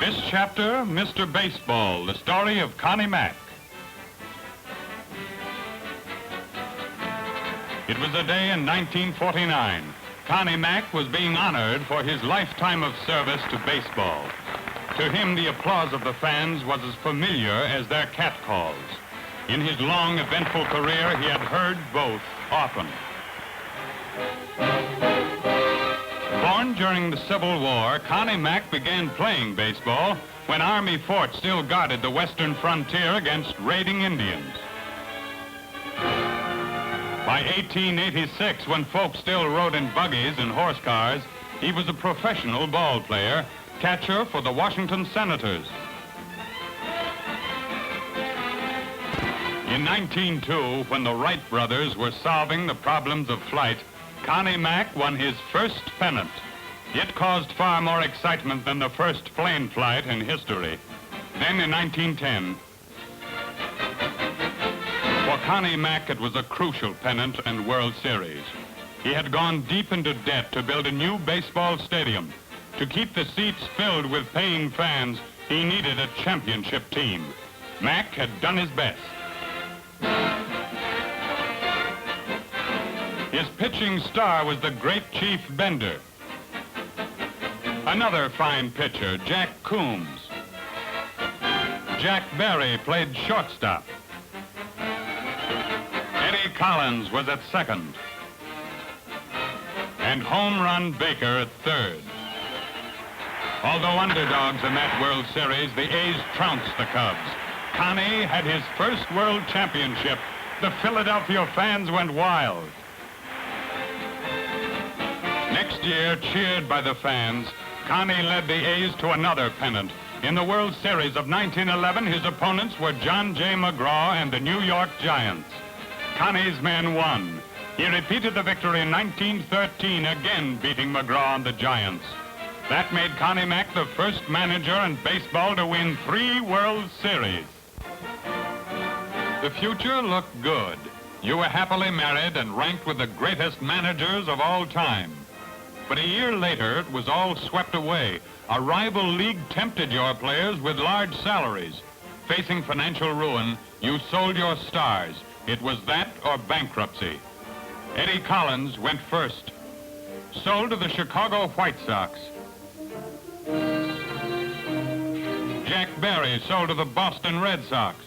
This chapter, Mr. Baseball, the story of Connie Mack. It was a day in 1949. Connie Mack was being honored for his lifetime of service to baseball. To him, the applause of the fans was as familiar as their catcalls. In his long, eventful career, he had heard both often. Born during the Civil War, Connie Mack began playing baseball when Army forts still guarded the western frontier against raiding Indians. By 1886, when folks still rode in buggies and horse cars, he was a professional ball player, catcher for the Washington Senators. In 1902, when the Wright brothers were solving the problems of flight, Connie Mack won his first pennant. It caused far more excitement than the first plane flight in history. Then in 1910, for Connie Mack, it was a crucial pennant and World Series. He had gone deep into debt to build a new baseball stadium. To keep the seats filled with paying fans, he needed a championship team. Mack had done his best. His pitching star was the great Chief Bender. Another fine pitcher, Jack Coombs. Jack Barry played shortstop. Eddie Collins was at second. And Home Run Baker at third. Although underdogs in that World Series, the A's trounced the Cubs. Connie had his first World Championship. The Philadelphia fans went wild. Next year, cheered by the fans, Connie led the A's to another pennant. In the World Series of 1911, his opponents were John J. McGraw and the New York Giants. Connie's men won. He repeated the victory in 1913, again beating McGraw and the Giants. That made Connie Mack the first manager in baseball to win 3 World Series. The future looked good. You were happily married and ranked with the greatest managers of all time. But a year later, it was all swept away. A rival league tempted your players with large salaries. Facing financial ruin, you sold your stars. It was that or bankruptcy. Eddie Collins went first. Sold to the Chicago White Sox. Jack Barry sold to the Boston Red Sox.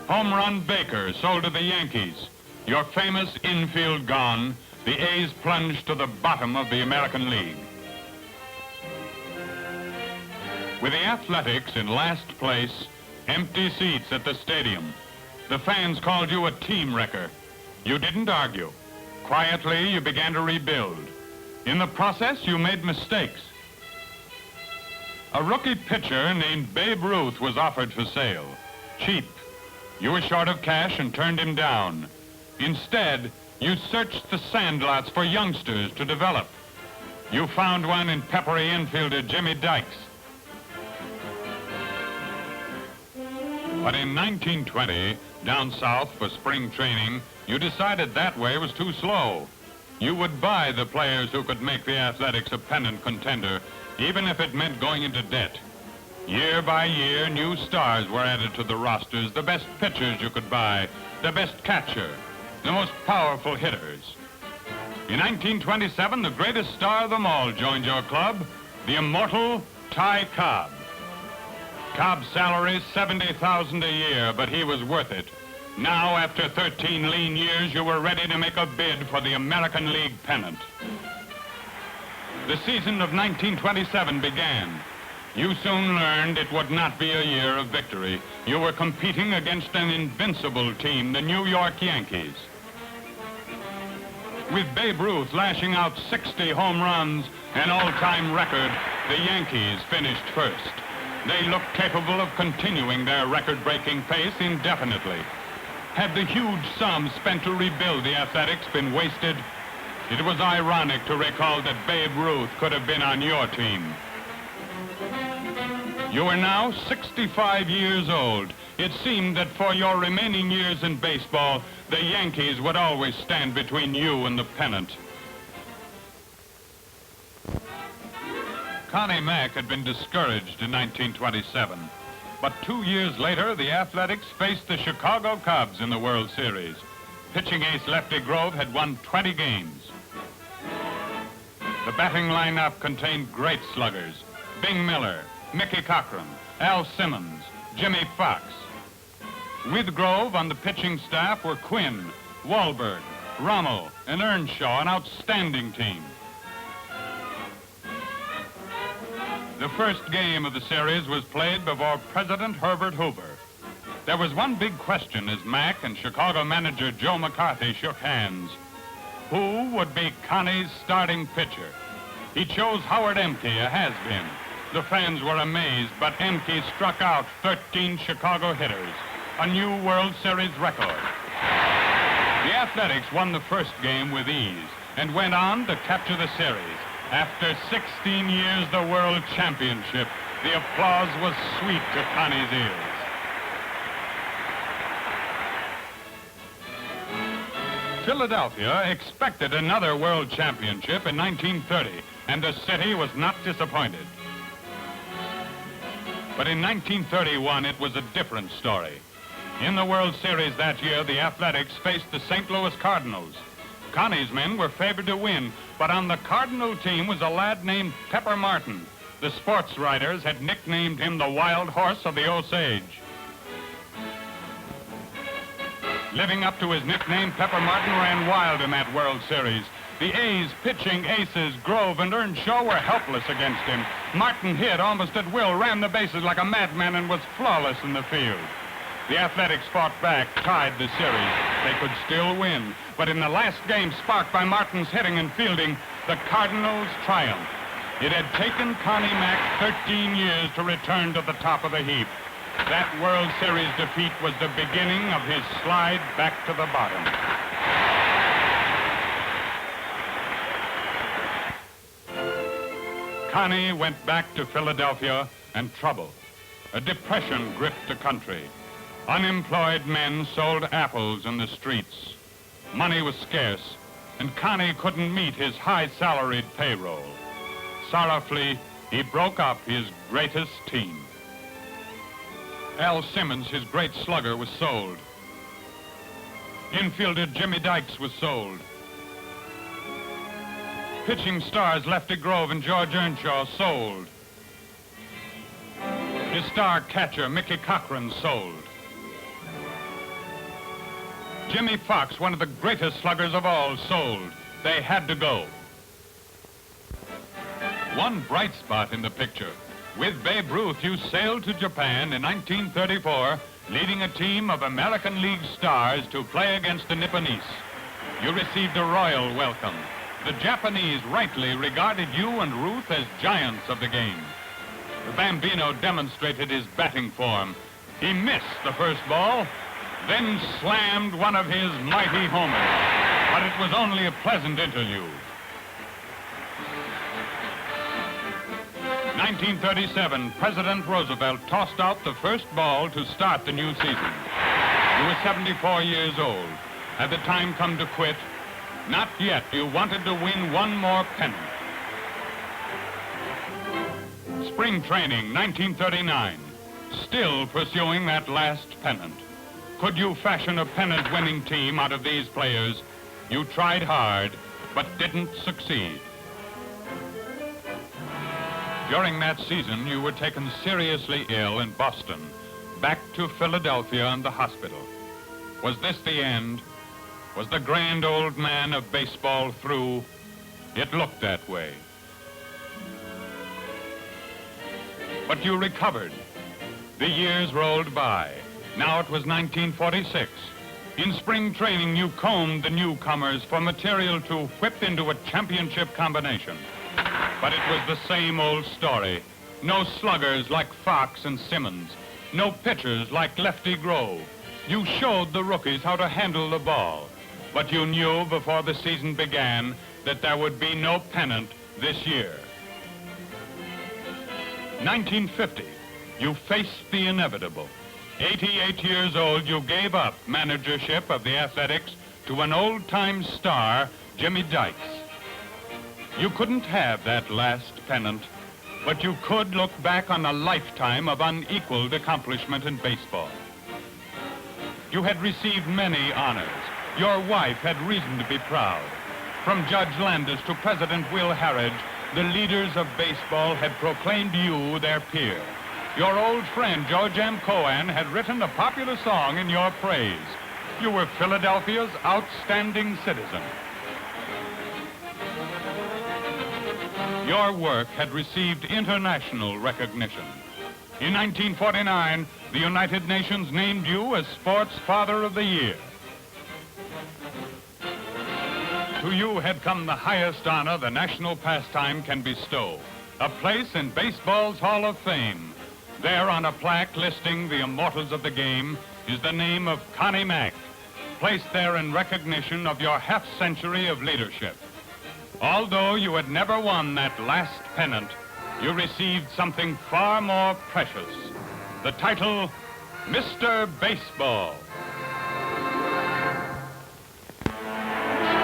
Home Run Baker sold to the Yankees. Your famous infield gone, the A's plunged to the bottom of the American League. With the Athletics in last place, empty seats at the stadium, the fans called you a team wrecker. You didn't argue. Quietly, you began to rebuild. In the process, you made mistakes. A rookie pitcher named Babe Ruth was offered for sale. Cheap. You were short of cash and turned him down. Instead, you searched the sandlots for youngsters to develop. You found one in peppery infielder Jimmy Dikes. But in 1920, down south for spring training, you decided that way was too slow. You would buy the players who could make the Athletics a pennant contender, even if it meant going into debt. Year by year, new stars were added to the rosters, the best pitchers you could buy, the best catcher, the most powerful hitters. In 1927, the greatest star of them all joined your club, the immortal Ty Cobb. Cobb's salary, $70,000 a year, but he was worth it. Now, after 13 lean years, you were ready to make a bid for the American League pennant. The season of 1927 began. You soon learned it would not be a year of victory. You were competing against an invincible team, the New York Yankees. With Babe Ruth lashing out 60 home runs, an all-time record, the Yankees finished first. They looked capable of continuing their record-breaking pace indefinitely. Had the huge sums spent to rebuild the Athletics been wasted? It was ironic to recall that Babe Ruth could have been on your team. You are now 65 years old. It seemed that for your remaining years in baseball, the Yankees would always stand between you and the pennant. Connie Mack had been discouraged in 1927. But 2 years later, the Athletics faced the Chicago Cubs in the World Series. Pitching ace Lefty Grove had won 20 games. The batting lineup contained great sluggers: Bing Miller, Mickey Cochran, Al Simmons, Jimmy Foxx. With Grove on the pitching staff were Quinn, Wahlberg, Rommel, and Earnshaw, an outstanding team. The first game of the series was played before President Herbert Hoover. There was one big question as Mack and Chicago manager Joe McCarthy shook hands. Who would be Connie's starting pitcher? He chose Howard Emke, a has-been. The fans were amazed, but Emke struck out 13 Chicago hitters, a new World Series record. The Athletics won the first game with ease and went on to capture the series. After 16 years, the World Championship, the applause was sweet to Connie's ears. Philadelphia expected another World Championship in 1930, and the city was not disappointed. But in 1931, it was a different story. In the World Series that year, the Athletics faced the St. Louis Cardinals. Connie's men were favored to win, but on the Cardinal team was a lad named Pepper Martin. The sports writers had nicknamed him the Wild Horse of the Osage. Living up to his nickname, Pepper Martin ran wild in that World Series. The A's pitching aces, Grove and Earnshaw, were helpless against him. Martin hit almost at will, ran the bases like a madman, and was flawless in the field. The Athletics fought back, tied the series. They could still win. But in the last game, sparked by Martin's hitting and fielding, the Cardinals triumphed. It had taken Connie Mack 13 years to return to the top of the heap. That World Series defeat was the beginning of his slide back to the bottom. Connie went back to Philadelphia, and trouble. A depression gripped the country. Unemployed men sold apples in the streets. Money was scarce, and Connie couldn't meet his high-salaried payroll. Sorrowfully, he broke up his greatest team. Al Simmons, his great slugger, was sold. Infielder Jimmy Dikes was sold. Pitching stars Lefty Grove and George Earnshaw sold. His star catcher, Mickey Cochran, sold. Jimmy Foxx, one of the greatest sluggers of all, sold. They had to go. One bright spot in the picture. With Babe Ruth, you sailed to Japan in 1934, leading a team of American League stars to play against the Nipponese. You received a royal welcome. The Japanese rightly regarded you and Ruth as giants of the game. The Bambino demonstrated his batting form. He missed the first ball, then slammed one of his mighty homers. But it was only a pleasant interlude. 1937, President Roosevelt tossed out the first ball to start the new season. He was 74 years old. Had the time come to quit? Not yet. You wanted to win one more pennant. Spring training, 1939. Still pursuing that last pennant. Could you fashion a pennant-winning team out of these players? You tried hard, but didn't succeed. During that season, you were taken seriously ill in Boston, back to Philadelphia and the hospital. Was this the end? Was the grand old man of baseball through? It looked that way. But you recovered. The years rolled by. Now it was 1946. In spring training, you combed the newcomers for material to whip into a championship combination. But it was the same old story. No sluggers like Foxx and Simmons. No pitchers like Lefty Grove. You showed the rookies how to handle the ball. But you knew before the season began that there would be no pennant this year. 1950, you faced the inevitable. 88 years old, you gave up managership of the Athletics to an old-time star, Jimmy Dikes. You couldn't have that last pennant. but you could look back on a lifetime of unequaled accomplishment in baseball. You had received many honors. Your wife had reason to be proud. From Judge Landis to President Will Harridge, the leaders of baseball had proclaimed you their peer. Your old friend George M. Cohan had written a popular song in your praise. You were Philadelphia's outstanding citizen. Your work had received international recognition. In 1949, the United Nations named you as Sports Father of the Year. To you had come the highest honor the national pastime can bestow, a place in baseball's Hall of Fame. There on a plaque listing the immortals of the game is the name of Connie Mack, placed there in recognition of your half-century of leadership. Although you had never won that last pennant, you received something far more precious, the title, Mr. Baseball.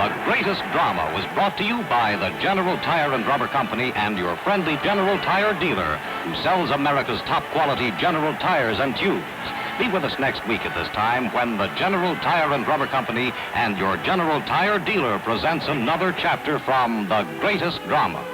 The greatest drama was brought to you by the General Tire and Rubber Company and your friendly General Tire dealer, who sells America's top quality General Tires and tubes. Be with us next week at this time when the General Tire and Rubber Company and your General Tire dealer presents another chapter from The Greatest Drama.